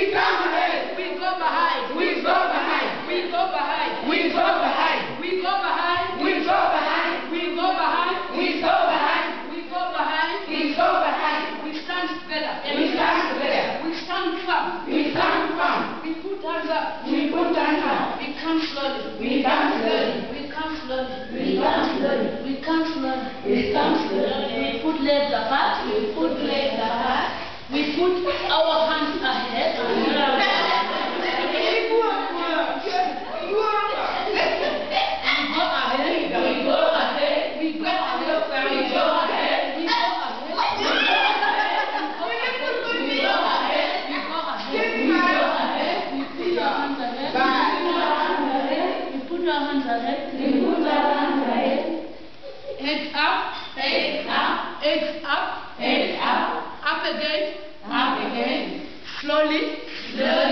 We come ahead. We go behind. We go behind. We go behind. We go behind. We go behind. We go behind. We go behind. We go behind. We go behind. We go behind. We stand together. We stand together. We stand firm. We stand firm. We put hands up. We put hands up. We come slowly. We come slowly. We come slowly. We come slowly. We come slowly. We come slowly. We put legs apart. We put legs apart. We put our hands ahead. Heads up, Heads up. heads up, Heads up. up again, Up again. slowly, Slowly.